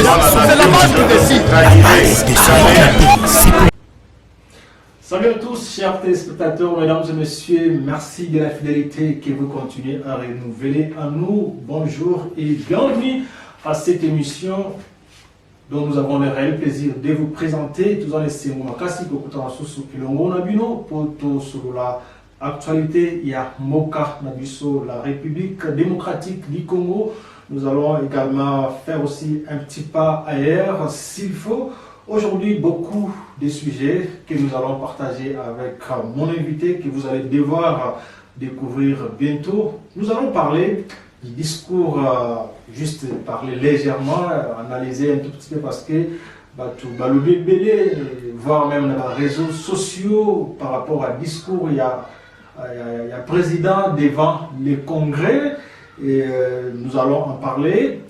C'est la base qui décide. Salut à tous, chers téléspectateurs, mesdames et messieurs, merci de la fidélité que vous continuez à renouveler à nous. Bonjour et bienvenue à cette émission dont nous avons le réel plaisir de vous présenter. Tous en laissez moi kasi kokutana susu kilongo na bino poto sur la actualité. Il y a Moka Nabiso, la République démocratique du Congo. Nous allons également faire aussi un petit pas ailleurs s'il faut. Aujourd'hui, beaucoup de sujets que nous allons partager avec mon invité que vous allez devoir découvrir bientôt. Nous allons parler du discours, juste parler légèrement, analyser un tout petit peu parce que le bébé, voire même dans les réseaux sociaux par rapport à discours, il y a président devant le Congrès et nous allons en parler.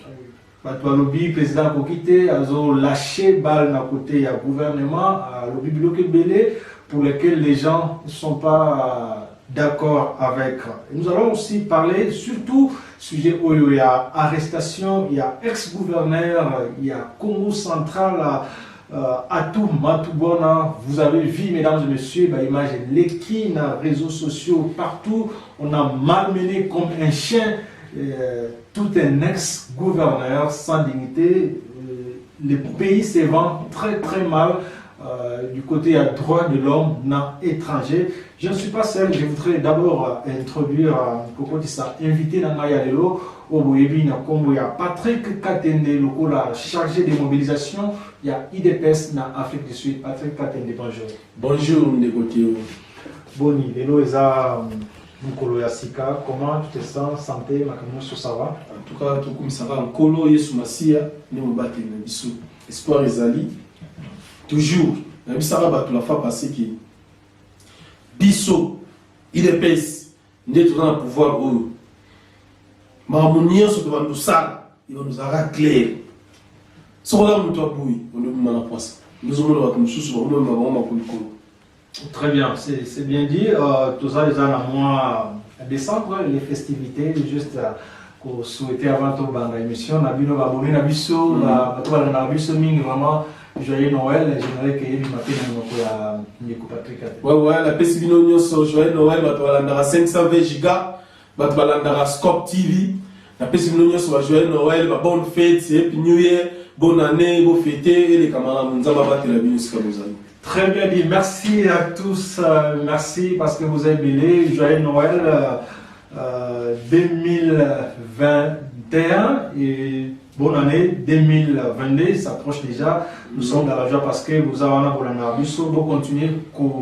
Le président Kokité a lâché balle d'un côté, il y a gouvernement, le bloqué belé pour lequel les gens ne sont pas d'accord avec. Et nous allons aussi parler surtout sujet où il y a arrestation, il y a ex-gouverneur, il y a Congo central, Atou Matoubona. Vous avez vu, mesdames et messieurs, l'image de l'équipe, dans les réseaux sociaux, partout. On a malmené comme un chien. Tout un ex-gouverneur sans dignité. Le pays se vend très très mal du côté à droit de l'homme non étranger. Je ne suis pas seul, je voudrais d'abord introduire Koko Tissa, invité dans Mayalelo, au Boyebi, il y a Patrick Katende, le chargé de mobilisation, il y a IDPS dans Afrique du Sud. Patrick Katende, bonjour. Bonjour, Ndekotio. Boni, Lelo Eza. Nkolo ya sika, comment tu te sens, santé, makamusu, ça va? En tout cas, tout comme ça va, Nkolo Yesu Masia, ne me batte le bisou. Espoir ezali, toujours, la bisara bat la fois passée qui biso, il est pèse, d'être dans le pouvoir où Marmonien se devant nous ça, il va nous avoir clair. Sans là, nous t'as bouilli, on est mal à poisson. Nous avons le comme sous, on est mal à poisson. Très bien, c'est bien dit. Tout ça, les ans mois décembre, les festivités, juste qu'on souhaitait avant tout dans l'émission, on a vu nos abonnés, on a vu ça, vraiment joyeux Noël. J'aimerais qu'il y ait du matin dans notre Patrick. Ouais, la pesibino sur joyeux Noël, on a 520 gigas, on a Scope TV. La pesibino sur joyeux Noël, bonne fête, puis New Year, bonne année, bonne fête, et les camarades, nous avons battu la vie jusqu'à nos amis. Très bien dit, merci à tous, merci parce que vous avez belé. Joyeux Noël 2021 et bonne année 2022, ça approche déjà. Nous sommes dans la joie parce que vous avez un Nabusso, vous continuez à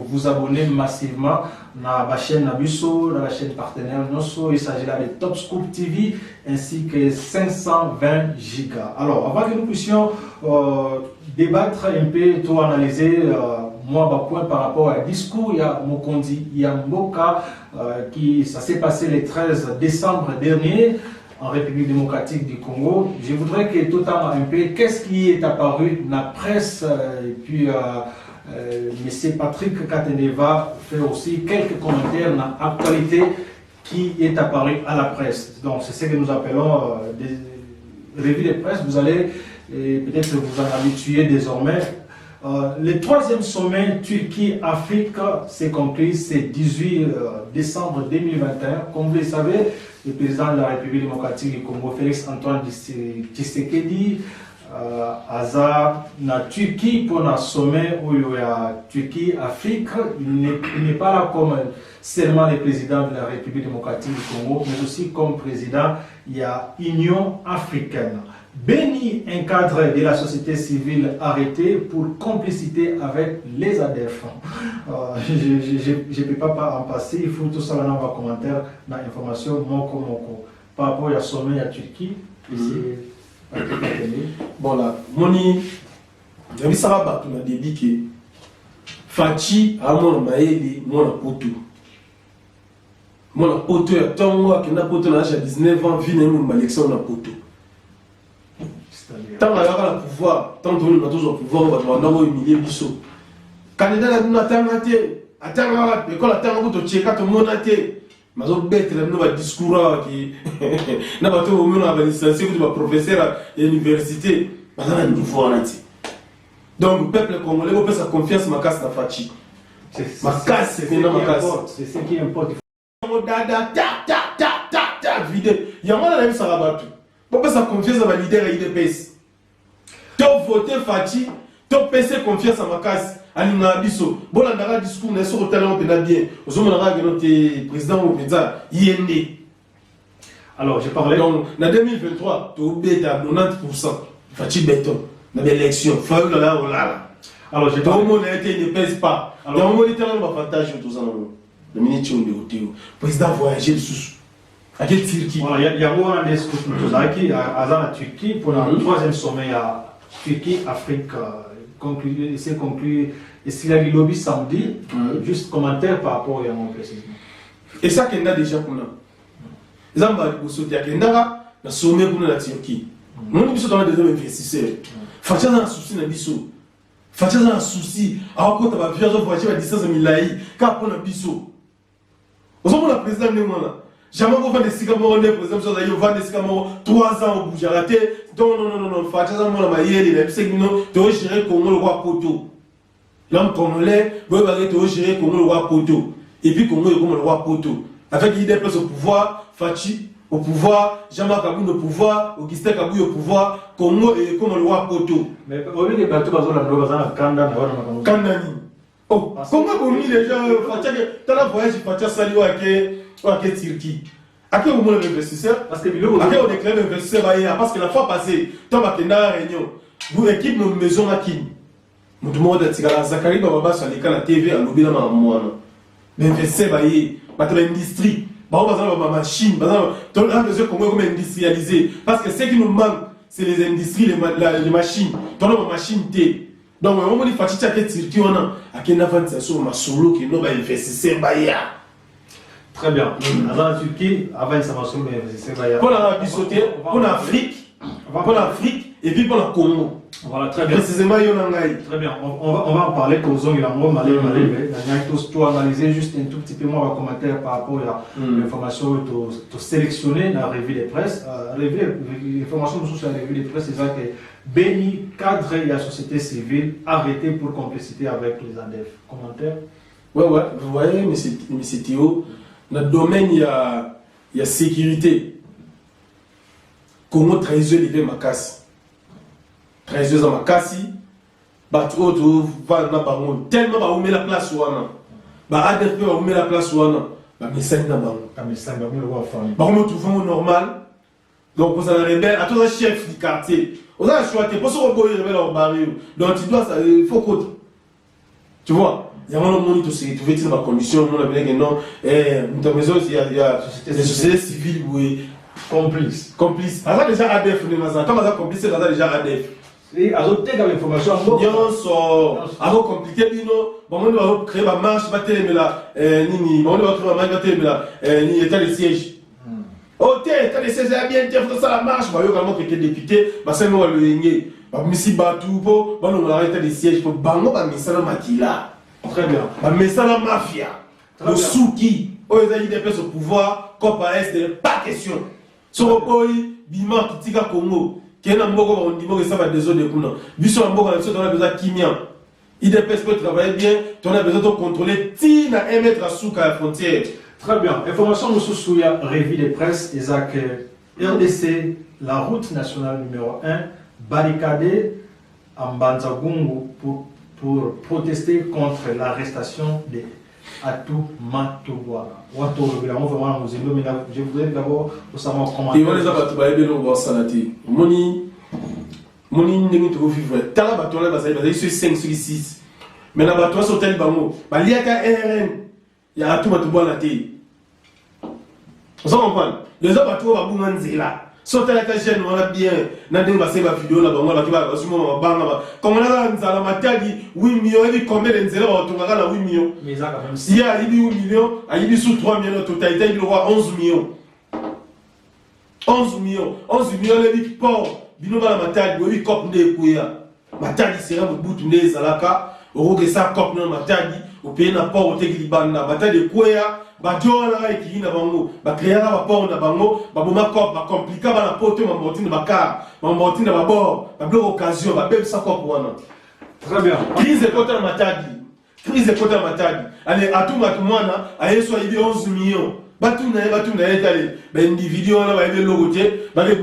vous abonner massivement dans la chaîne Nabusso, dans la chaîne partenaire Nosso. Il s'agit là de Top Scoop TV ainsi que 520 gigas. Alors, avant que nous puissions débattre un peu, tout analyser, moi, point par rapport à discours, il y a Mokondi, il y a Mboka, ça s'est passé le 13 décembre dernier en République démocratique du Congo. Je voudrais que totalement un peu, qu'est-ce qui est apparu dans la presse, et puis M. Patrick Katende va faire aussi quelques commentaires dans l'actualité qui est apparu à la presse. Donc, c'est ce que nous appelons des revues de presse. Vous allez peut-être vous en habituer désormais. Le troisième sommet Turquie-Afrique s'est conclu ce 18 décembre 2021. Comme vous le savez, le président de la République démocratique du Congo, Félix Antoine Tshisekedi, Aza na Turquie pour un sommet où il y a Turquie-Afrique. Il n'est pas là comme seulement le président de la République démocratique du Congo, mais aussi comme président, il y a Union africaine. Béni, un cadre de la société civile arrêté pour complicité avec les ADF. Je ne peux pas en passer, il faut tout ça dans les commentaires, dans l'information, Moko. Par rapport à sommet à Turquie, bon là, Moni, Nabi Saraba, on a dit que Fachi a mon maïli, mon poto. Mon poto, il y a tant moi qui n'a poto, à 19 ans, vient mon élection, on a poto. Tant qu'on a le pouvoir, tant qu'on a toujours le pouvoir, on va humilier Bissot. Candidat, nous attendons, attendons, l'école attend, on check, tout le monde attend. Mais on bête, on a un discours qui n'a pas tout le monde, on a licencié, on a professeur à l'université. dans un niveau en entier. Donc le peuple congolais peut sa confiance ma casse na Fachi. C'est ce qui importe. Vide. Il y a moins de ça rabattu. Pourquoi sa confiance à ma leader et IDPS. Tu voté Fachi, tu PC confiance à ma casse. Alina biso. Bon la discours n'est sur le talent bien. Aux hommes la notre président au Péza, IND. Alors j'ai parlé. Donc en 2023, tu as oublié à 90%. Fachi béton. Dans l'élection, il faut là. Alors j'ai parlé. Tout le monde ne pèse pas. Il y a un moment où il y a un avantage. Le ministre de le président voyager sous. À quel Turquie? Il y a un discours qui à la Turquie pour le troisième sommet à Turquie, Afrique, c'est conclu. Et s'il a dit lobby samedi, juste commentaire par rapport à mon précisément. Et ça, qu'il y a déjà pour nous. Les gens vont sauter à Kendara, le sommet pour la Turquie. Nous, nous sommes des investisseurs. Fatia dans un souci dans biso. Fatia dans un souci. Alors quand tu vas vivre voyager à distance de Milaï, car pour un biso. Vous savez la présidente de moi. Jamais vous vendez des cigares, par exemple, vous vendez des cigares 3 ans au bout. J'ai raté. Non. Fatia dans la maille, il a dit que non, tu vas gérer comme le roi Poto. L'homme congolais, vous allez gérer comme le roi Poto. Et puis Congo est comme le roi Poto. Avec l'idée de au pouvoir, Fachi au pouvoir, Jean-Marc Kabou au pouvoir, Augustin Kabou au pouvoir, Congo est comme le roi Poto. Mais au lieu de battre Kandani. Oh, comment vous mis les gens, tu as voyagé, Fatia Sali ou à Turquie? À quel moment l'investisseur? Parce que à quel déclare l'investisseur parce que la fois passée, tu as fait une réunion. Vous équipe nos maisons à qui? Nous demandons à Zachary Baba sur l'écran la TV à l'obéir à moi. L'investisseur, l'industrie. Ma machine, tu as besoin comme industrialiser. Parce que ce qui nous manque, c'est les industries, les machines. Tu as une machine T. Donc, au moment où il faut que tu aies Turquie, on a une avantage ma solo qui nous va investir. Très bien. Dans la Turquie, avant ça va solo investir. Pour l'Arabie Saoudite, pour l'Afrique, et puis pour le Congo. Voilà, très bien. Précisément, il y en a. Très bien. On va en parler pour Zong et on va tout analyser juste un tout petit peu moins en commentaire par rapport à l'information que tu sélectionné dans la revue de presse. L'information sur la revue de presse, c'est ça que Béni, cadre et la société civile, arrêté pour complicité avec les ADF. Commentaire? Ouais, vous voyez, M. Théo, dans le domaine, il y a sécurité. Comment trahison les ma casse? Trahison ma casse, battre tellement va oumer la place ou non. ADF va oumer la place ou non. Mais ça n'est pas bon. Normal. Donc, vous avez rebelle, à tout un chef du quartier. Vous avez choisi, pour ce que vous rebelle en baril. Donc, il faut que. Tu vois? Il y a un moment où tu sais, tu veux dire ma condition, on a bien que non, dans ta maison, il y a des sociétés civiles, oui. Complice. Alors déjà ADF, comme ça complice, c'est déjà ADF. Et ajouter dans l'information, alors compliqué, bon, on va créer ma marche, on va créer ni état de siège. Oh, état de siège, bien, tu ça la marche, bah, également que député, bah, c'est moi le yengé. Bah, Missi Batoubo, bah, on a état de siège, pour bango, bah, Missala Makila. Très bien. Bah, Missala Mafia. Le Souki, oh, ils ont eu des personnes au pouvoir, comme par est, pas question. Sur le pays, Bima, Kitika Congo. Qui est un mot on dit que ça va des autres de Kuna. Biso Mbogo, on a besoin de Kimia. IDPS peut travailler bien, tu as besoin de contrôler, tu as 1 mètre à Souka à la frontière. Très bien. Information nous sous la revue de presse, Isaac RDC, la route nationale numéro 1, barricadée en Banzagungu pour protester contre l'arrestation de Atou Matouwana. Je voudrais d'abord savoir comment. Et on les a battus, ils vont s'arrêter. Moni, n'est pas vivre. T'as la bateau là, ils sont 5 sur 6. Mais la bateau sur tel bango. Il y a qu'un RN. Il y a Atou Matouwana. On s'en comprend. Les autres bateaux vont bouger là. Sur tel étage, on a bien. Nadine va faire la vidéo là, on va sur mon banc. Comme on a la matière, 8 millions, il dit combien de zéros on a 8 millions. Mais ça, quand même. Si il y a 8 millions, il dit sous 3 millions, totalité, il aura 11 millions. 11 millions, il dit port. Bino va la matière, il dit cop de couya. Matière, il sera au bout de l'Ezalaka. Au rogue, ça cop de matière, au pays n'a pas au Teglibana, bataille de Kouya, Badjola et Kina Bango, Bakréa, Bapor, Nabango, Babomako, Bakomplika, Banapoto, Mamortine, Bakar, Mamortine, Babor, Bablo occasion, Babel Sakopouana. Très bien. Crise de Kota Matadi. Crise de Kota Matadi. Allez, à tout Matumana, à Yeso, il y a 11 millions. Batuna, individu, on a le logo,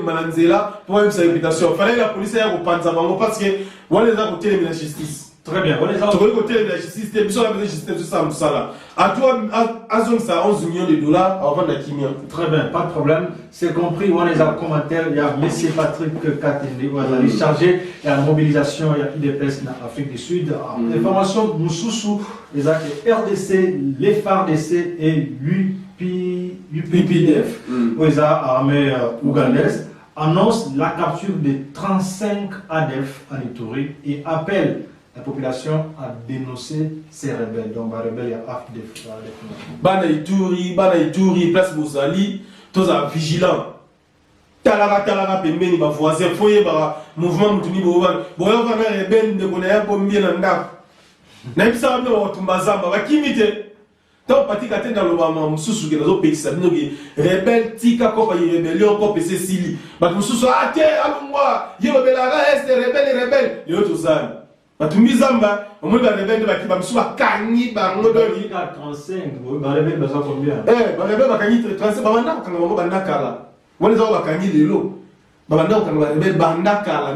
Malanzela, pour sa réputation. Fallait la police à Panzabango parce que, on les a côté de la justice. Très bien. On les a côté de la justice, c'est la justice, tout ça. À toi, à zone, ça 11 millions de dollars avant la chimie. Très bien, pas de problème. C'est compris, on les a commentaires. Il y a M. Patrick Katende, on a chargé, il y a la mobilisation, il y a IDPS en Afrique du Sud. Information, Moussoussou, les RDC, les FARDC et l'UPDF, les armées ougandaises, annonce la capture de 35 ADF en Ituri et appelle la population a dénoncé ces rebelles. Donc, les rebelles, il y a AFDF. Bana Ituri, place Bozali, tous à vigilant. Talara, pembeni, ma voisin, foyer, mouvement, moutuni, bovan. Boyan, va les rebelles, ne connaît pas bien en date. N'a pas de Tumbazamba, va qui m'était. Tant parti qu'à dans le moment, Moussou, qui est dans le pays, ça veut dire rebelle, tika, kopa, rébellion, kopa, c'est Sili. Bah, Moussou, ah, tiens, allons-moi, il y a rebelle, les autres âmes. Zamba, au moins les rebelles qui va me soit cagné par un modèle. 35, les rebelles, ça combien? Les rebelles, cagné 35, quand on va bandakala. On les a cagné de l'eau. Bandakala, quand on va rebelle, bandakala.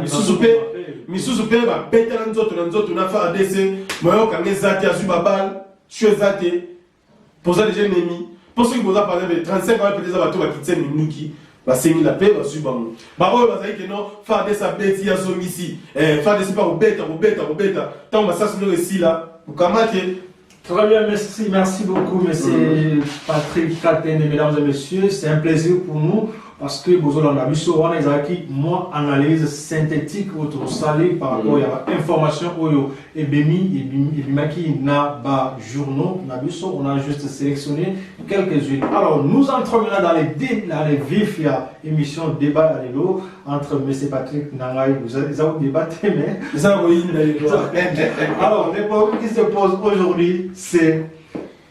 Misusupe, va péter dans autres, on a fait un décès. Moi, quand on est zati, azubabal, je suis zati. Pour ça, les jeunes ennemis. Pour ceux qui vous ont parlé de 35 ans, peut-être que va quitter Minuki. Va saigner la paix, va suivre. Bah, on va dire que non, faire des sablés, il y a son ici. Faire des super au bêta. Tant que ça, c'est le récit là. Vous camarades. Très bien, merci beaucoup, monsieur Patrick Katende, mesdames et messieurs. C'est un plaisir pour nous parce que vous avez vu sur moi analyse synthétique autour salé par rapport à l'information et Bimaki n'a pas journaux, on a juste sélectionné quelques-unes. Alors nous entrons maintenant dans les vifs, il y a émission débat à l'élo entre M. Patrick Nangaï, vous avez débattu, mais alors les problèmes qui se posent aujourd'hui, c'est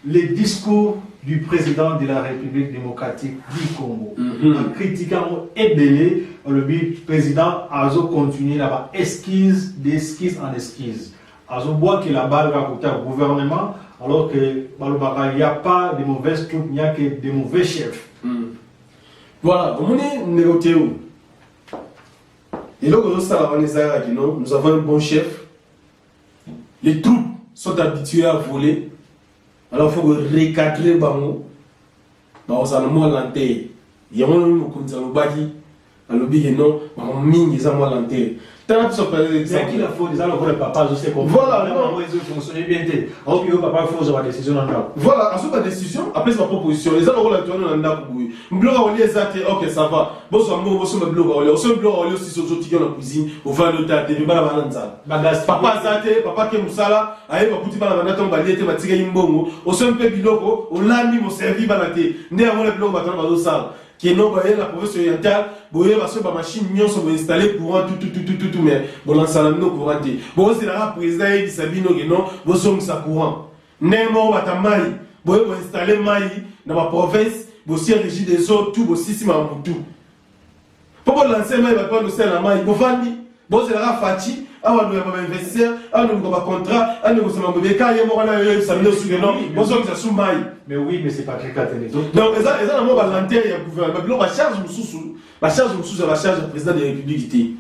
les discours du président de la République démocratique du Congo. En critiquant Ebele, le président a continué là-bas, esquisse en esquisse. Azo voit que la balle va coûter au gouvernement, alors que il n'y a pas de mauvaises troupes, il n'y a que de mauvais chefs. Voilà, on est négocié où? Et là, nous avons un bon chef. Les troupes sont habituées à voler. Alors il faut recadrer Bango. On s'en a l'enterre. Il y a un homme qui a un non, on mine les amours l'enterre. Tant que ça peut être c'est qui la faute des alors le papa, je sais comment. Voilà, non, ils fonctionnent bien. Alors que papa faut avoir décision en là. Voilà, ensuite la décision, après ma proposition, les alors la tourner en là pour vous. Bloc à lier ça, ok, ça va. Bon, ça me ça me bloc à lier. On se bloc à lier aussi sur le dans la cuisine, au fin de ta télé, bala bananza. Papa zate, papa ke musala, aye ba kuti bala banata on ba lier te matika yimbongo. On se mpe biloko, on l'a mis mon servi balate. Né avant le bloc ba tana ba ça. Qui est non la province orientale, boye parce que ma machine mion sont installées courant tout mais bon l'ensemble no courant bon c'est la président dit Sabino que non bon sont ça courant nemo batamai boye installer mai dans ma province bon si régime des autres tout bon si ma mutu pour lancer mai va pas le sel la mai bon fandi bon c'est la fati awa nous va investir awa nous va contrat awa nous va me quand il y a moi là ça me sur non bon ça sous mai. Mais oui, mais c'est pas très clair. Donc, ils ont un l'enterre, il y a un gouvernement. La charge la charge du président de la République. Il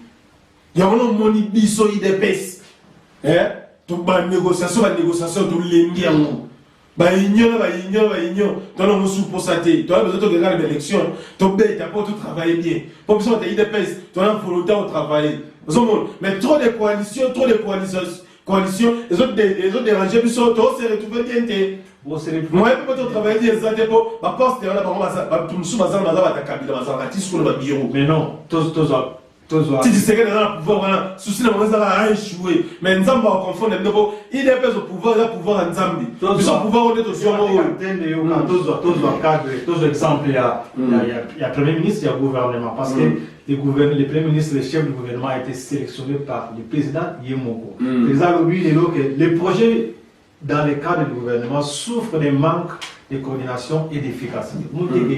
y a un moni biso IDPS. Donc, la négociation, tout l'enguerre. Union. Dans le sous pour ça, tu as besoin de gagner l'élection. Tu as pas tout travailler bien. Pour besoin de IDPS, tu as volonté de travailler. Mais trop de coalitions, les autres dérangés, ils sont tous retrouvés bien. Moi, je peux travailler des années pour ma poste et on a pas tout sous ma zone, mais non, tous. Si tu sais que dans le pouvoir, souci de mon a échoué, mais nous avons confondre il est au pouvoir, il a pouvoir en Zambie. Ils ont pouvoir on est au sur tous exemple, il y a le Premier ministre, il y a le gouvernement, parce que les premiers ministres, les chefs du gouvernement a été sélectionnés par le président Yemoko. Les projets dans le cadre du gouvernement, souffre des manques de coordination et d'efficacité. Nous disons que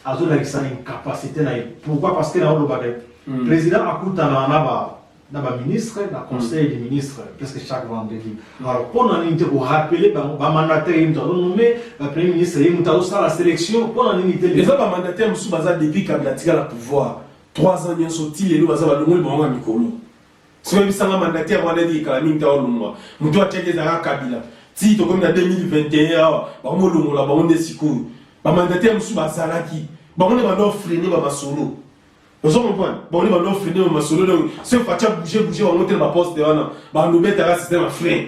Azul a une capacité. Pourquoi? Parce que le président a coûté un ministre, un conseil des ministres, presque chaque vendredi. Alors, pour nous rappeler, le mandataire, le premier ministre, la sélection, pour nous dire. Les autres mandataires, depuis qu'il a le pouvoir, 3 ans, ils sont sortis, et nous avons le monde Mikolo. Si vous avez un mandataire, on a dit qu'il a mis un mois. Nous devons checker les Kabila. Si tu as 2021, on a des mandataires, nous avons on est freiner ma solo. Vous comprenez? On est freiner ma solo. Donc, si on fait bouger, on monte dans ma poste, on nous met un système à frein.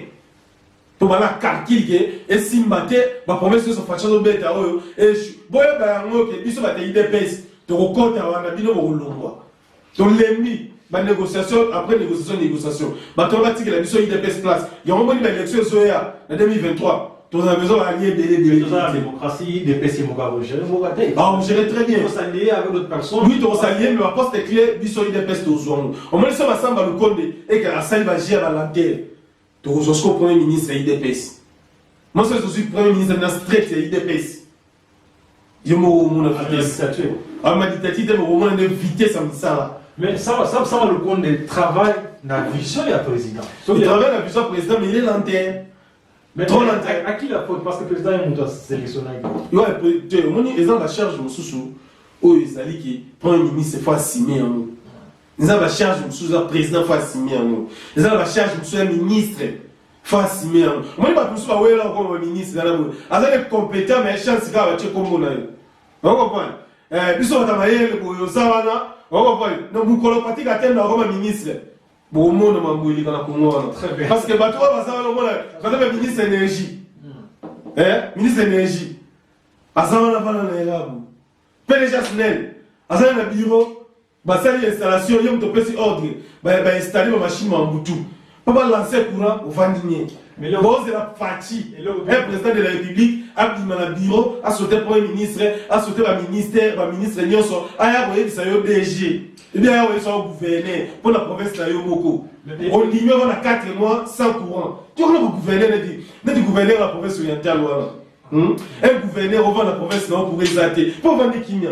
Pour la calculer, et si on bat, on promet que ça fait un bête à eux. Et si on a une IDPS, tu recordes à un abîme au long. Donc, l'ennemi, négociation, après négociation. On va dire que la mission IDPS place. Il y a une élection en 2023. Nous avons besoin d'allier de la démocratie, des PC, on gérer très bien. On s'allier avec d'autres personnes. Oui, on s'allier, mais la poste est clé, il y a des PC. On me laisse ensemble à le compte et que la salle va gérer à la terre. Donc, je suis le premier ministre IDPS. Moi, je suis le premier ministre de la stricte IDPS. Je me dictature. Ma dictature, je me vitesse à ça. Mais ça va le compte de travail dans la vision du président. Il travaille dans la vision du président, mais il est lanterne. Mais trop longtemps. À qui la faute? Parce que le président est sélectionné. Oui, ils ont la charge de sous où ils allaient qui premier ministre faut signer en nous. Ils ont la charge de le président faut signer en nous. Ils ont la charge de le ministre faut signer en nous. On ne pas tous pas ouais là comme ministre là. Ils sont compétents mais chance qu'il va comme on a. On comprend. Puis on va travailler le pour ça là. On comprend. Donc vous colopatique attendre comme ministre. Bon, monde m'a embrouillé dans la Congo. Très bien. Parce que bateau va ça le ministre de l'énergie. Ministre de l'énergie. À ça on a pas dans l'Arabe. PDG Snell. À ça le bureau. Bah ça l'installation, il y a un petit ordre. Bah installer ma machine en boutou. Pas lancer courant au vendinier. Mais le boss de la partie, un président de la République a dit dans le bureau, a sauté le premier ministre, a sauté le ministère, le ministre Nyonso, a envoyé ça au DG. Et bien, il y a un gouverneur pour la province de Yomoko. On l'ignore, on a 4 mois sans courant. Tu vois le gouverneur, le gouverneur de la province orientale. Un gouverneur au la province pour résater. Pour vendre Kimia.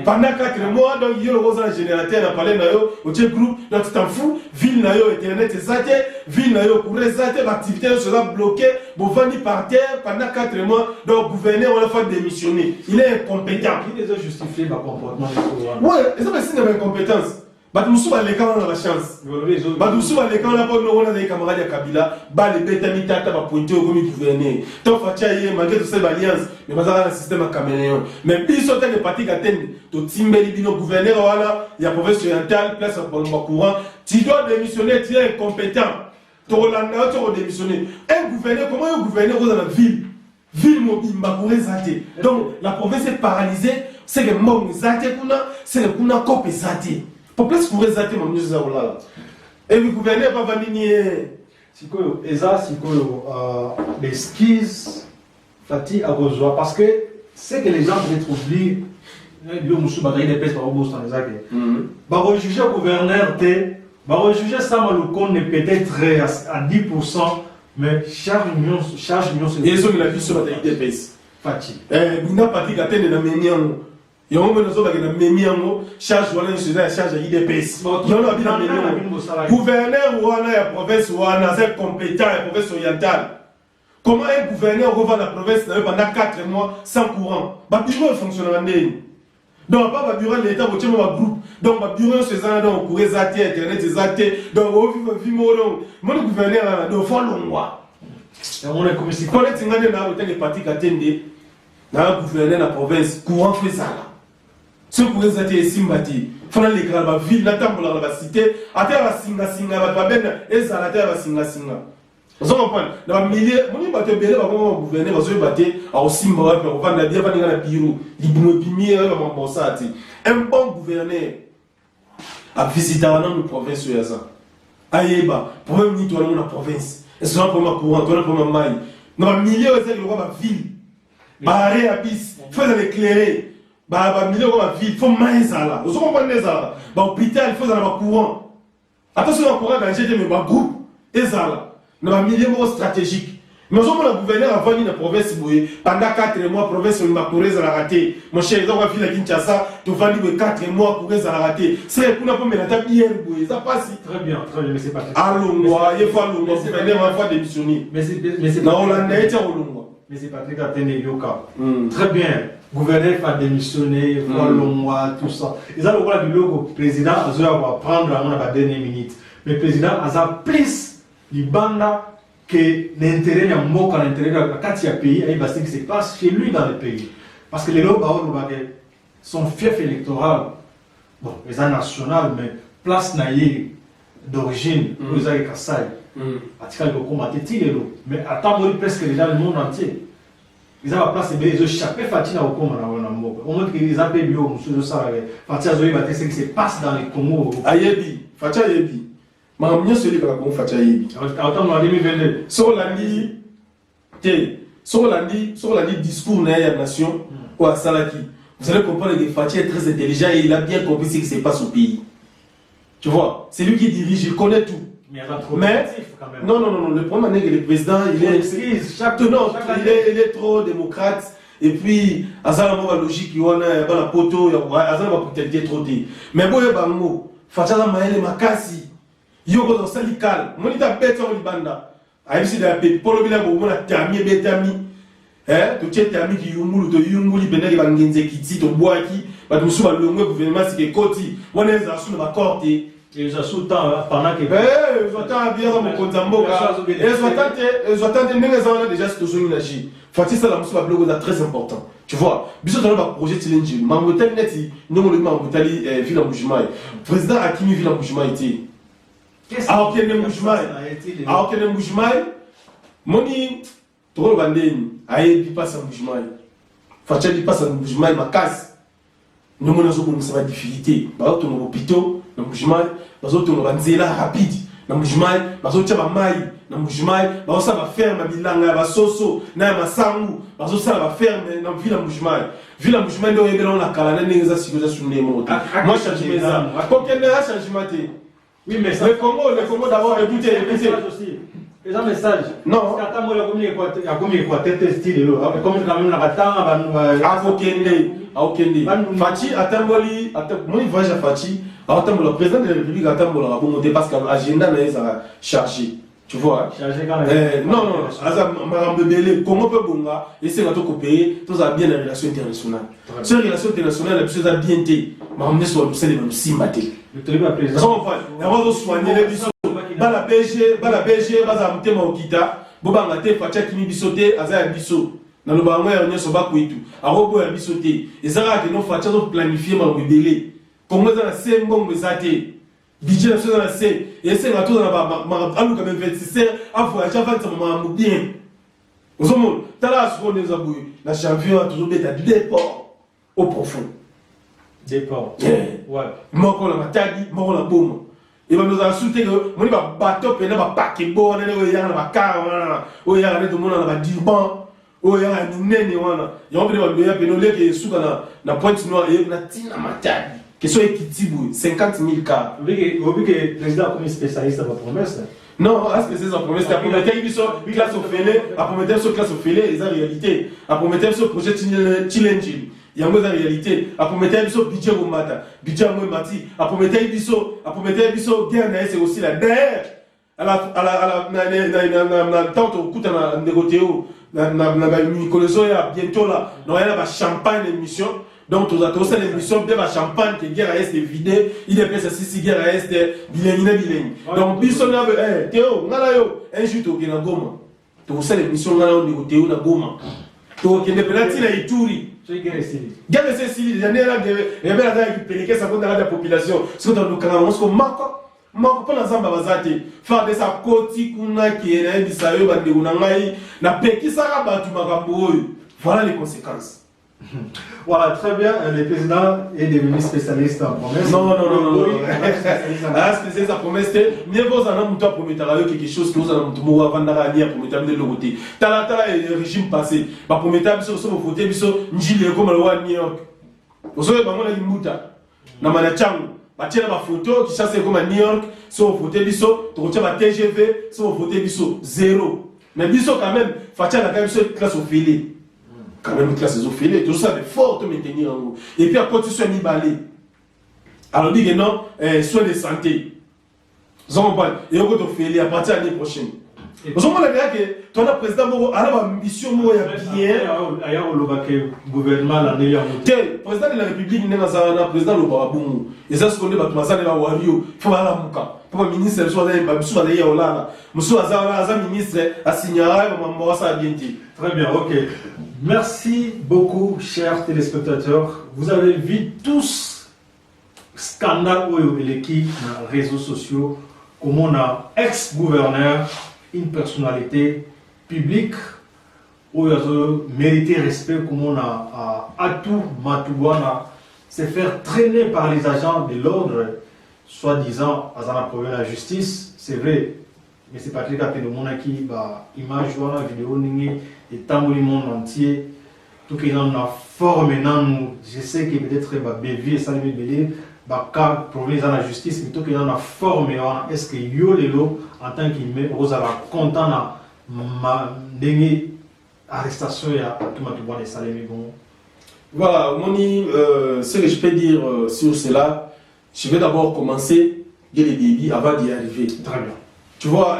Pendant 4 mois, donc il y a le générateur à parler au groupe, donc tu t'en fous, ville nayo internet zaté, ville nayo pour résater, l'activité sera bloquée, pour vendre par terre pendant 4 mois, donc le gouverneur on a fait démissionner. Il est incompétent. Il les a justifié par comportement. Oui, ils ont essayé d'incompétence. Badoussou va les camps dans la chance. Badoussou va les camps là pour nous on a des camarades à Kabila, bas les bêtes mitata va pointer au comme gouverneur. Tant fatia y malgré toute cette alliance, mais bazar un système à caméléon. Mais puis sauter les partis qu'attendent, to timbeli bino gouverneur voilà, il y a province orientale, place à courant, tu dois démissionner, tu es incompétent. Tu dois démissionner. Un gouverneur, comment un gouverneur dans la ville? Ville mobimba pour zaté. Donc la province est paralysée, c'est que mon zaté kuna, c'est le kuna copé zaté. Pour plus pour résater mon musique là. Et le gouverneur va venir. Si quoi, Eza, si quoi, les skis, Fati à rejoindre parce que c'est que les gens peut-être oublient. Le monsieur Badaï des pèses par rapport à les actes. Bah rejuger le gouverneur bah rejuger ça malocon est peut-être à 10%, mais charge million c'est. Et ça il a vu sur Badaï des pèses. Fati. Bina Patrick a tenu la ménian. Il y a un moment où il y a un ménian, charge voilà une charge à IDPS. Il y a un ménian. Gouverneur ou la province ou c'est compétent la province orientale. Comment un gouverneur revend la province pendant 4 mois sans courant? Le bureau fonctionne en ligne. Donc, pas le bureau de l'État, vous avez un groupe. Donc, le bureau, c'est ça, donc, pour les athées, Internet, les athées. Donc, vous vivez mon gouverneur, donc, il faut le mois. On est comme si. Quand on est dans les partis qui attendent, dans le gouverneur de la province, courant fait ça. Ce pour les athées, Simbati. Il faut aller dans la ville, dans la cité, à terre, la singa, la ben, et ça, la terre, la singa. Vous comprenez? Dans le milieu, on va te béler, on va gouverner, on va battre, on simba, on va bien venir dans le bureau, il me bimie, on va m'embosser. Un bon gouverneur a visité la province sur ça. Aïeba, pour même ni toi dans la province. Et ce soit pour ma courant, toi pour ma maille. Dans le milieu, c'est le roi de la ville. Barré à bis, il faut l'éclairer. Bah, milieu de la ville, il faut maïs là. Vous comprenez ça? Bah, hôpital, il faut avoir courant. Attention, le courant, quand j'ai dit, mais bah, groupe, et ça là. Dans le milieu stratégique, Mais on a gouverneur avant la province pendant 4 mois, province m'a couru à la raté. Mon cher, ils ont fait la Kinshasa, tu vas dire 4 mois pour à la raté. C'est qu'on a pas mis la table hier, ça passe. Très bien, mais c'est pas. Allons, il faut allons, gouverneur va faire démissionner. Mais c'est non, on a été allons. Mais c'est Patrick Atene Yoka. Très bien. Gouverneur va démissionner, allons, tout ça. Ils ont le président va prendre à la dernière minute. Mais le président a plus les bandes que l'intérêt d'un mot quand l'intérêt d'un pays, il va ce qui se passe chez lui dans le pays. Parce que les lois sont fiefs électoral, bon, les national, mais place naïe d'origine, vous avez Kassai. Mais attends, presque déjà le monde entier. Ils ont la place, ils ont échappé Fatina au Congo. Au moins qu'ils ont payé au Moussou de Sarare. Fatia Zoé va ce qui se passe dans les Congo. Ayebi, Fatia Ayebi. Je suis celui qui a fait Ayebi. En 2022. Sur l'année discours de la nation, ou à Salaki, vous allez comprendre que Fatia est très intelligent et il a bien compris ce qui se passe au pays. Tu vois, c'est lui qui dirige, il connaît tout. Mais non, le problème est que le président, il est trop démocrate. Et puis, Azala a la logique, il y a la poto, Azala va peut-être trop dit. Mais bon, il y a un mot, Fatia Maël Makasi, il y a un salical, mon ita bête en Libanda. Aïe, c'est la paix, pour le bilan, on a terminé, bétami. Tu tiens terminé qui yumulu, tu yumulu, benel, bangenze, qui to bois qui, bah, tu sois le gouvernement, c'est que Koti, on est à sous ma corte. Et ils ont pendant que. Ils ont bien dans mon compte Zamboka. Ils ont tenté déjà cette zone énergie. Fatih, ça, la blog est très important. Tu vois, bisous dans le projet Tilenji. Mamboutali Neti, nous, le Mamboutali, ville en Boujumaï. Président Akimi, ville en Boujumaï. Qu'est-ce que c'est? Aokene Boujumaï. Moni, Toro Bandeni, Aye, il passe en Boujumaï. Fatih, il passe en Boujumaï, ma casse. Nous, on a une difficulté. Par exemple, nos hôpitaux. Na Mbujimaï, bazoto na banzela rapide. Na Mbujimaï, bazotia ba mai. Na Mbujimaï, bazosa ba ferme bilanga ba soso na masangu. Bazosa ba ferme na ville Mbujimaï. Ville Mbujimaï ndo yebela na kala na neza sikoza sunne moto. Moi changement ça. Kokende a changement té. Oui mais ça le Congo d'abord écoutez. Les un message. Non. Quand moi la commis quoi tête style là. Comme quand même la batanga ba Okende. Fati atamboli moi voyage à Fati. Alors, le président de la République a monté parce que l'agenda est chargé. Tu vois? Chargé quand même. Non, comment peut Bonga essayer de copier, tout ça bien la relation internationale. Sur la relation internationale, la chose a bien été. Mais on est sur le même simbaté. Le président. On va soigner les bisous. La BG, va monter mon guitare. Boba Mate, Fatia Kimi Bissoté, Azaya Bisso. Dans le bango, on est sur Bakuitu. Arobo a Bissoté. Et ça a été nos Fatia planifié mon bébé. Congo dans la scène, bon, mais ça été. Budget dans la scène. Et c'est un tour dans la alu quand même 26 à voyager avant de maman bien. Aux hommes, t'as là, ce qu'on est aboué. La champion a toujours été à déport au profond. Déport. Ouais. Moko la matadi, moko la bombe. Et ben nous avons soutenu que mon bateau peut pas paquet bon, on est là, on a car, on est là, tout le monde on a divan. Oh, il y a un nene, il y a un peu de gens qui sont na pointe noire et na tina matadi. Question équitable, 50 000 cas. Vous voyez que le président a comme spécialiste à votre promesse. Non, à spécialiste à la promesse, à promettre une classe au fêlé, à promettre une classe au fêlé, c'est la réalité. À promettre un projet Chilenji, il y a une réalité. À promettre un budget au matin, budget au mati, à promettre un guerre, c'est aussi la derrière. À la tente au coup de la négociation, bientôt là, il y a la champagne émission. Donc, tu as l'émission de la champagne qui est guerre à est vidée, il est presque si guerre à est bilingue. Donc, Bissona, Théo, un jour, tu as Goma. Tu as l'émission de Théo na Goma. Tu as des pénalties à Ituri. Tu as guerre ici. Guerre ici, il y a la population. Ce que tu as dit, c'est que Marco pas l'ensemble bazate faire de sa koti kuna qui est bisayo bande unangai na peki sara batu makambo. Voilà les conséquences. Voilà, très bien. Le président est devenu spécialiste en promesse. Non. Spécialiste en promesse. Mieux vaut en amouta promettre quelque chose que vous en amouta moua vandara nia promettre de l'autre. Tala régime passé. Ba promettre biso so voter biso njile comme le roi New York. Vous savez ba mona limuta. Na manachangu. Batiens ma photo qui chasse comme à New York, si on vote biso, tu retiens ma TGV, si on vote biso, 0. Mais biso quand même, Fatia a quand même une classe au filet. Quand même une classe au filet. Tout ça, il faut te maintenir en haut. Et puis après, tu sois mis balai. Alors, on dit que non, soins de santé. Vous comprenez? Et on va te filer à partir de l'année prochaine. Vous comprenez que ton président a une ambition bien. Il y a le gouvernement, le président de la République, il y a un président de Barabou. Et ça, ce qu'on dit, c'est que Wario, il faut aller à Mouka. Pour le ministre, il faut aller à Moussa, il faut aller à ministre, à Signara, il faut aller à bien. Très bien, ok. Merci beaucoup, chers téléspectateurs. Vous avez vu tous scandale où il est qui dans les réseaux sociaux, comment on a ex-gouverneur, une personnalité publique où il a mérité respect, comment on a Atou Matouana se faire traîner par les agents de l'ordre, soi-disant, à un problème de la justice. C'est vrai, mais c'est Patrick Apenomona qui a image ou la vidéo et tant le monde entier. Tout qui en a formé, je sais que peut-être Bévi et Salimé Bélé, cas problème dans la justice, mais tout qui en a formé, est-ce que yo lelo en tant que vous avez content na ma dernière arrestation à tout matouban et Salimé bon. Voilà, Moni, ce que je peux dire sur cela, je vais d'abord commencer dès le début avant d'y arriver. Très bien. Tu vois,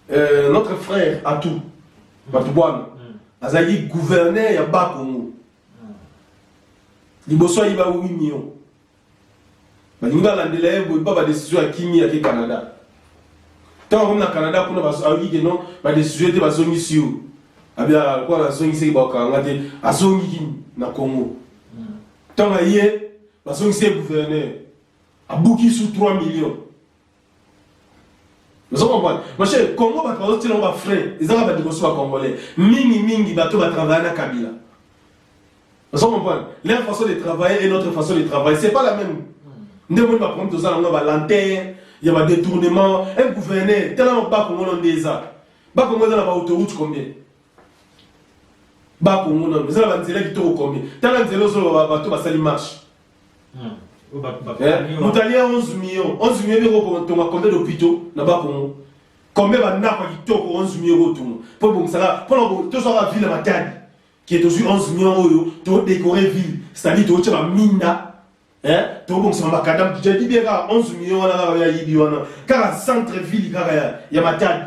notre frère Atou Matouban, Azali gouverneur à Bakongo. Liboso il va 8 millions. Mais il va l'andelé, il va pas décision à Kimi à Canada. Tant qu'on a Canada pour nous avoir dit non, la décision était basée ici. Ah bien, quoi la zone ici, bah quand on a dit à zone ici na Congo. Tant qu'on y est, la zone ici gouverneur a bouqué sous 3 millions. Vous comprenez? Moi, je Congo va travailler sur nos frères. Ils ont pas de ressources congolais. Mingi bateau va travailler à Kabila. Vous comprenez? Leur façon de travailler et notre façon de travailler, c'est pas la même. Nous devons prendre tout ça, on va lanterne, il y a des détournements. Un gouverneur, tellement pas Congo on des ça. Pas Congo on a autoroute combien? Pas Congo on nous avons des qui tournent combien? Tellement de bateau va salir marche. Nous avons 11 millions. 11 millions d'euros pour combien d'hôpitaux là-bas Congo? Combien de n'a pas qui 11 millions d'euros pour bon ça pour tout ça la ville matadi qui est aussi 11 millions d'euros pour décorer ville, c'est-à-dire tu as minda tu bon ça ma cadam tu dis bien 11 millions là il y a yibiwana car centre ville il y a matadi.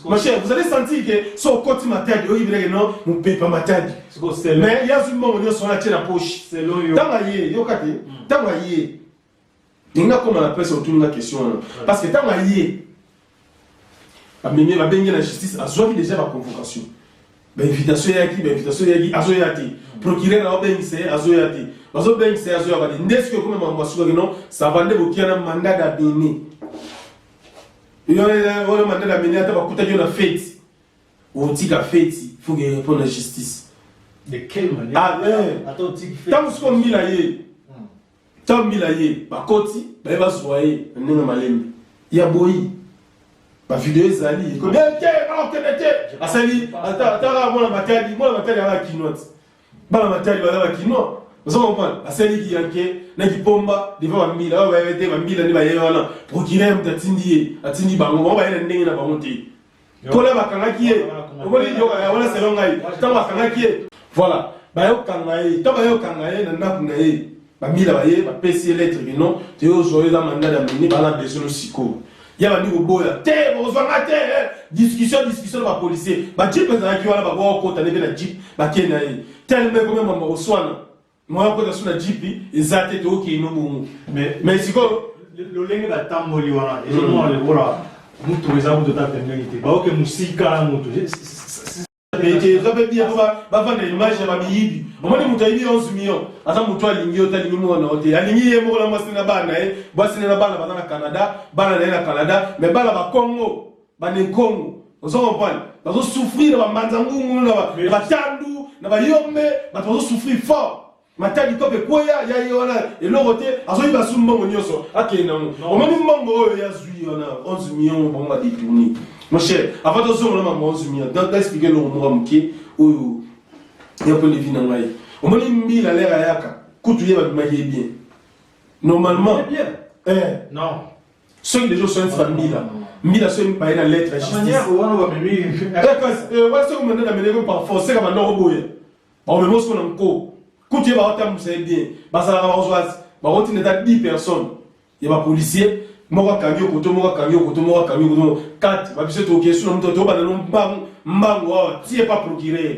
Ma chère, vous allez sentir que sur le côté matadi, il y a non, mon papa matadi. Mais il y a un moment où on a la poche. C'est long. Tant qu'il y a, tant qu'il y a, il y a comme on appelle ça autour de la question. Parce que tant qu'il y a, il y a la justice, il y a déjà la convocation. L'invitation est qui, l'invitation est qui, il y a procureur a bien c'est, il y a parce que bien c'est, il y a n'est-ce que comme on va non, ça va débloquer un mandat d'amener. Il y a un mandat d'amener à la fête. On dit la fête, il faut qu'il réponde à la justice. De quelle manière? Ah, tant que vous mis là, tant que vous bah côté, bah il va se voir, il y a boy, bah vidéo est allée, il connaît, ah ça dit, attends, moi la bataille à la quinote, bah la bataille à la quinote. Vous comprenez? À celle qui yanke, n'a qui pomba, devant un mille, on va aider un mille, on va y aller, pour qu'il ait un tindi, à tindi bango, on va y aller dans la monter. Pour la bakanga qui est, on va dire, on va se langaï, tant bakanga qui est. Voilà, bah yo kangaï, tant bah yo kangaï, n'a kungaï, bah mille à y, bah PC lettre, non, tu es au joyeux d'un mandat d'amener, bah la besoin de psycho. Il y a un niveau beau là, t'es, on va discussion de la policier, bah jeep, bah qui va là, bah voir côté, aller la jeep, bah qui est naï, tellement comme on va soigner. Moi, quand je suis dans le Jeep, ils attendent tout qui est non. Mais c'est quoi? Le lingue de Tamboli, voilà. Et voilà. Nous, tous les amis de ta famille, bah, ok, musique, et ça peut bien, va vendre l'image de ma bibi. Moi, je suis 11 millions. Attends, je suis aligné, je suis aligné, aligné, je suis aligné, je suis aligné, Canada, Canada, mais bah, Congo, bah, Congo. Vous comprenez? Bah, vous souffrir, bah, Manzangu, bah, Tandu, bah, Yombe, bah, vous souffrir fort. Matadi tope koya ya yona elokote azoyi basu mbongo nyoso akena omoni mbongo oyo ya zui yona 11 millions bon va détourner mon cher avant de zoom na 11 millions dans expliquer le mot muke oyo ya po levi na ngai omoni mbila lera yaka kutu yeba bimaye bien normalement non ceux des gens sont famille là mila so mpa na lettre à justice manière où on va même ouais c'est comme on a mené par forcer comme on boye on me montre qu'on a ko kuti ba otam c'est bien ba ça va ozoas ba on n'a 10 personnes il y a pas policier moko kangi koto moko kangi koto 4 ba biso to question mto ba na mbango wa tie pas procureur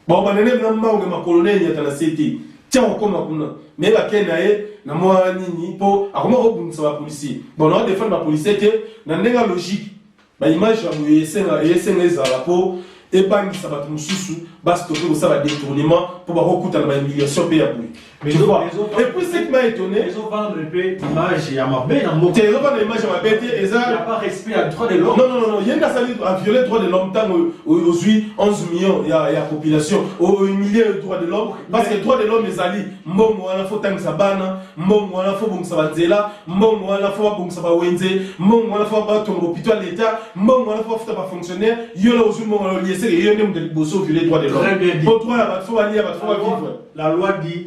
ba ba nene na mbango ma colonel ya tala city tia okoma kuna mais ba kena na moi nini po akoma ko bunisa ba policier bon on défend ba policier que na ndenga logique ba image ya yesenga za po et bangisa bato mususu bastopper ça va détournement pour ba okuta na ba humiliation pe ya bouy. Mais tu vois, et puis ce qui m'a étonné, ils ont vendu l'image à ma bête, ils ont vendu l'image à ma bête, et ça. Il n'y a pas respect à droit de l'homme. Non, il y a un violer le droit de l'homme tant aujourd'hui 11 millions, il y a population, humilier le droit de l'homme, parce que le droit de l'homme est allé, mbongo wana faut tant sabana, mbongo wana faut bongsa banzela, mbongo wana faut bongsa ba wenze, mbongo wana faut ba tomber hôpital l'état, mbongo wana faut pas fonctionnaire, yo là aujourd'hui mbongo lié c'est yo nem de bosso violer le droit de l'homme. Très bien dit. Pour toi là, faut aller, faut vivre. La loi dit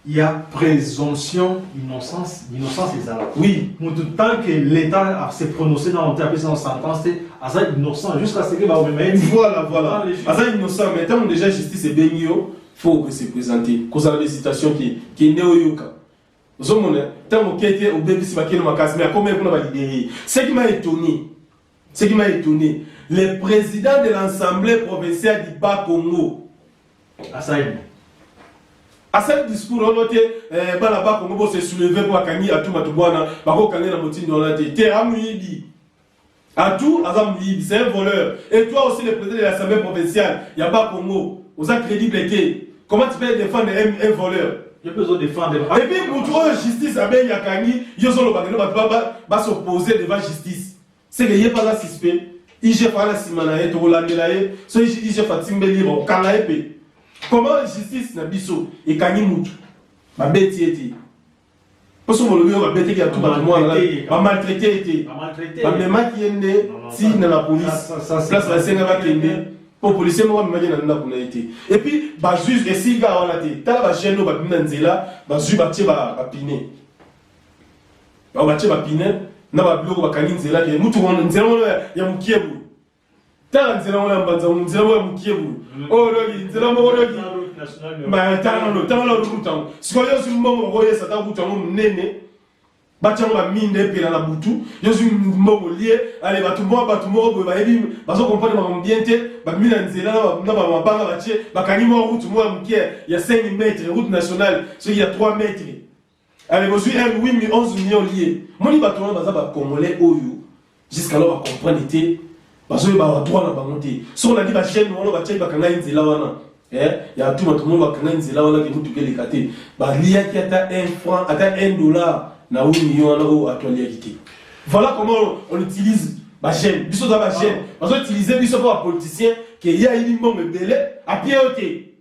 il y a présomption d'innocence et ça. Oui. Tant que l'État s'est prononcé dans l'entreprise sans sentence, à ça innocent jusqu'à ce que va au même. Voilà. À ça innocent, mais tant déjà justice est bénio, faut que c'est présenté. Cause de l'hésitation qui est né au Yoka. Vous savez, tant que était au bébé si ma casse, mais à combien on va libérer. Ce qui m'a étonné, le président de l'Assemblée provinciale du Bas-Congo, à ce discours, on a dit que Bas Congo s'est soulevé pour Akani à tout Matouana, Bako Kane la Motine dans la tête. T'es Amouibi. À tout, Azamouibi, c'est un voleur. Et toi aussi, le président de l'Assemblée provinciale, il n'y a pas Congo. Vous êtes crédible. Comment tu peux défendre un voleur? Il y a besoin de défendre. Et puis, pour toi, justice, Aben Yakani, ils ont va s'opposer devant justice. C'est qu'il n'y a pas la suspect. Il j'ai pas la Simanae, Tolandelae, so il j'ai Fatimbe libre, Kanaepe. Comment la justice n'a biso et Kanimoutou ma bête était. Parce que le ma bête qui a tout ma maltraité était. Ma même qui est né, si dans la police, place la scène va kende. Pour policier moi m'imagine na kuna été. Et puis ba juge et si gars on a été. Tala ba geno ba binanzela, ba juge ba tie ba piné. Ba tie ba piné, na ba bloco ba kaninzela ke mutu on nzela ya mukiebu. Tala nzela on mbanza nzela ya mukiebu. Oh logi nzela mo logi. Ba tala no tala lo rutango. Siko yo simbongo ko yesa ta rutango mnene. Batiango ba minde pe na butu. Yo simbongo lié, allez ba tumbo ba ebi bazo comprendre ba ambiente, ba mina nzela na ba mabanga ba tie, ba kanimo route mo mkie ya 5 mètres route nationale, ce il y a 3 mètres. Allez vous suis 11 millions liés. Moni ba tourner baza ba congolais oyo. Jusqu'alors ba comprendre était bazo ba droit na ba monter. So on a dit ba chaîne on ba tie ba kanga nzela wana. Il y a tout le monde va connaître c'est là on a que tout les caté bah lié qui a 1 franc ata $1 na 8 millions na à toi lié. Voilà comment on utilise ba chaîne biso za ba chaîne parce que utiliser biso pour un politicien qui y a une bombe belé à pied ôté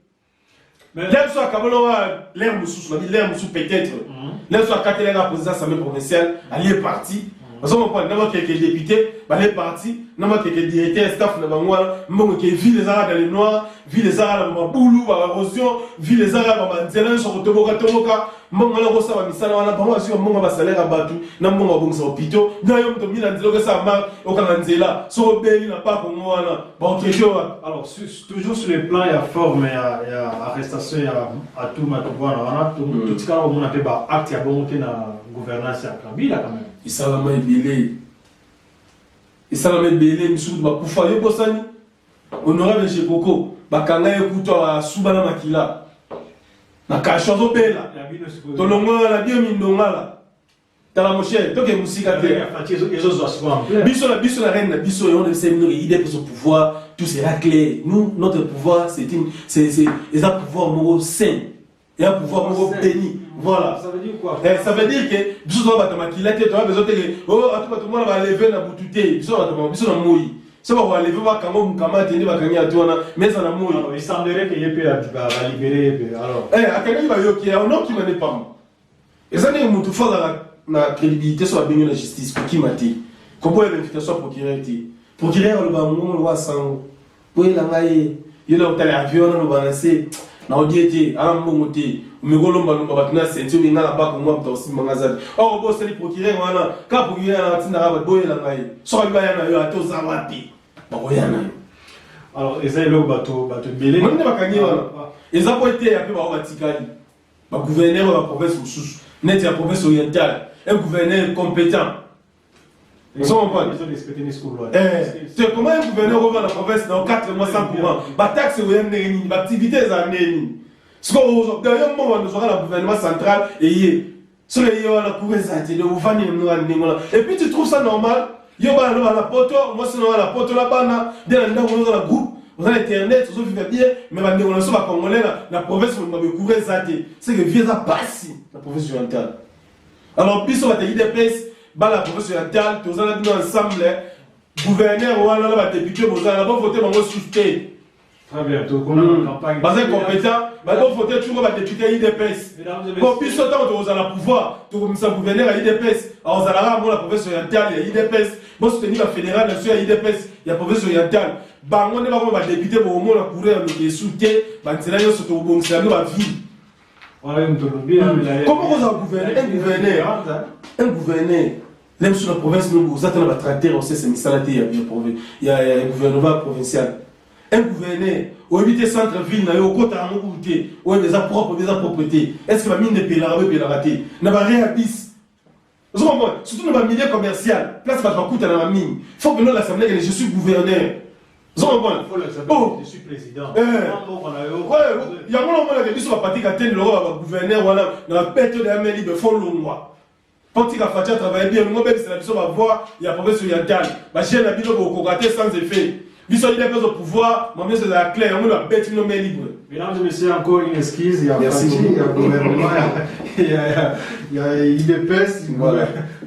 mais là soit kabolo l'air musu l'air musu peut-être là soit katela la présidence assemblée provinciale aller parti parce qu'on prend n'importe quel député bah les partis n'importe quel directeur staff na bangwa mbongo qui vit les arabes dans les noirs vit les arabes dans boulou ba érosion vit les arabes dans nzela sur toboka mbongo la rosa ba misala wana bango asio mbongo ba salaire à batu na mbongo bongisa hôpitaux na yo mto mina nzela que ça ma okanga nzela so beli na pas kongo wana bon question alors toujours sur le plan il y a forme il y a arrestation il y a tout matouana wana tout cas on a fait ba acte ya bon na gouvernance ya Kabila quand même isalama ebele misusu bakufa yo bosani honorable Jekoko bakanga ekuta subana makila na kasho zobela tolongola la bio mindongala tala moche toke musika te biso la reine biso on sait nous idée pour son pouvoir tout c'est clair nous notre pouvoir c'est un pouvoir moral sain et un pouvoir moral béni. Voilà. Ça veut dire quoi? Ça veut dire que biso doit battre makila te toi besoin de oh tout le monde va lever na butute biso na moyi ça va lever va kango mukama tende ba kanya tona mais ça na moyi il semblerait que yep va libérer alors akanya ba yoki on non qui m'en pas et ça n'est mutu fala na crédibilité sur la béni la justice pour qui mati comment l'invitation procureur le ba mo wa sango pour la ngai yo na hôtel avion na balancer na odiete ala mbongo te umegolomba lomba batuna sentio binga la ba ko ngwa mtosi mangazali o bo seli procureur wana ka procureur na tinda ba boyela ngai so ka baya na yo atoza wapi ba boyana yo alors ezali lo bato belé monde bakangi wana ezapo ete ya pe ba batikali ba gouverneur ba province mususu net ya province orientale un gouverneur compétent. C'est comment un gouverneur va la province dans 4 mois sans courant. La taxe est l'activité est en ligne. Ce qu'on d'ailleurs, nous aurons le gouvernement central et sur les la province et puis tu trouves ça normal. Il y a la poto, moi c'est la poto la bana, dans la groupe. Vous avez internet, vous vivez bien, mais on a congolais la province où on va couvrir ça. C'est que visa passe la province orientale. Alors, puis sur la IDPS, la province orientale, tous ensemble, gouverneur ou la député, vous allez voter pour souscrire. Très bien, donc on a une campagne. Basé compétent, vous votez toujours la député IDPS. Pour plus autant, vous allez pouvoir, tout comme ça, gouverneur à IDPS. Alors, vous allez avoir la province orientale, il y a IDPS. Vous soutenez la fédérale, il y a IDPS, il y a la province orientale. On n'est pas comme la député pour au moins la courir, le soutien, c'est là, surtout au bon, c'est la ville. Comment vous avez gouverné un gouverneur, même sur la province, nous avons un tracteur, on sait c'est Missalati, il y a un gouvernement provincial. Un gouverneur, au éviter centre-ville, au côté à Mourouté, au des propriétés. Est-ce que la mine de Pélarabé, Pélarate n'a pas rien à bis? Surtout dans la milieu commercial, place pas de coûte à la mine. Il faut que nous l'assemblée, je suis gouverneur. Je suis président. Il y a un moment où sur la partie qui a le gouverneur, voilà, dans la pète de la main libre, font le mois. Quand il a fait travailler bien, nous, c'est la mission, on va voir, il y a un province orientale. J'ai un habit au Kogaté sans effet. L'histoire il est au pouvoir, moi, c'est la clé, on a bête nos mains libres. Mesdames et messieurs, encore une esquisse, il y a Fatih, il y a le gouvernement, il y a IDPS, il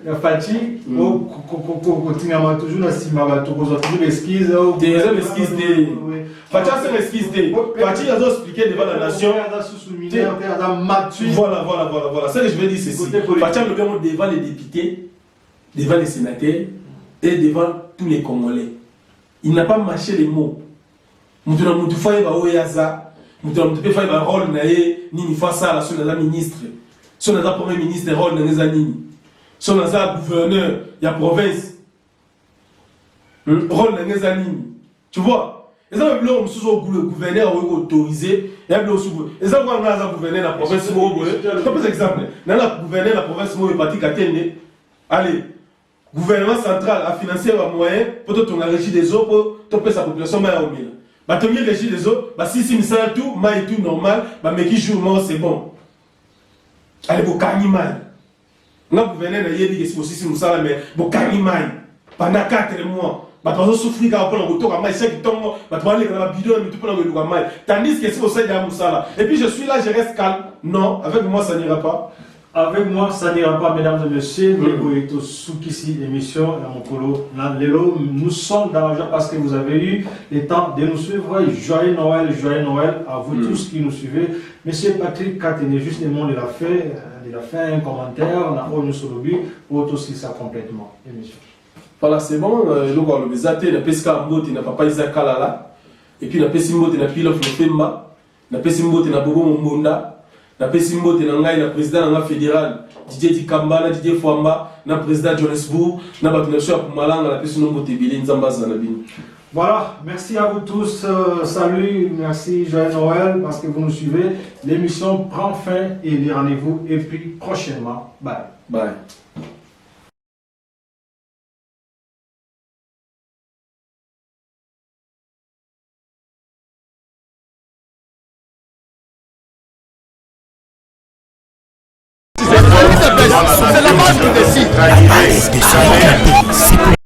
y a Fatih, continue à toujours dans ce moment, toujours esquisse. Des esquisses, Fatih, c'est l'esquisse. Fatih a expliqué devant la nation. Voilà. Ce que je veux dire, c'est ceci. Fatih a devant les députés, devant les sénateurs et devant tous les Congolais. Il n'a pas mâché les mots. Nous avons fait un rôle ni face à la ministre. Si on a un premier ministre, rôle dans les années. Si on a un gouverneur, il y a province. Rôle dans les années. Tu vois? Et ça, le gouverneur a autorisé. Et ça, on a un gouverneur dans la province. Je te pose un exemple. Dans la gouverneur de la province, il est parti Katene. Allez. Gouvernement central a financé un moyen pour que tu régi des eaux pour topper sa population. Tu as régi des eaux, si ça tout, mais tout normal, mais qui joue, c'est bon. Allez, vous gagnez mal. Le gouverneur a dit que c'est aussi si ça, mais vous gagnez mal. Pendant 4 mois, tu vas souffrir quand on retour à mal, c'est qui tombe, tu vas aller dans la bidon, mais tu peux le mal. Tandis que c'est au sein de Moussala. Et puis je suis là, je reste calme. Non, avec moi, ça n'ira pas. Avec moi, ça n'ira pas, mesdames et messieurs. Émission, nous sommes dans la joie parce que vous avez eu le temps de nous suivre. Joyeux Noël à vous tous qui nous suivez. Monsieur Patrick Katene, justement, il a fait un commentaire. On a eu sur le but pour aussi ça complètement. Émission. Voilà, c'est bon. Donc, on a la pesca en botte, il n'a pas Isaac Kalala. Et puis, la pesca en botte, il n'a Pilof Femba. La pesca en botte, il n'a Bobo Mbonda. La Pessimbo de Nangai, le président de la fédérale, Didier Dikamba, Didier Fouamba, le président de Johannesburg, le président de Malanga, la Pessimbo de Billy Nzambaz. Voilà, merci à vous tous. Salut, merci, joyeux Noël, parce que vous nous suivez. L'émission prend fin et les rendez-vous, et puis prochainement. Bye. Bye.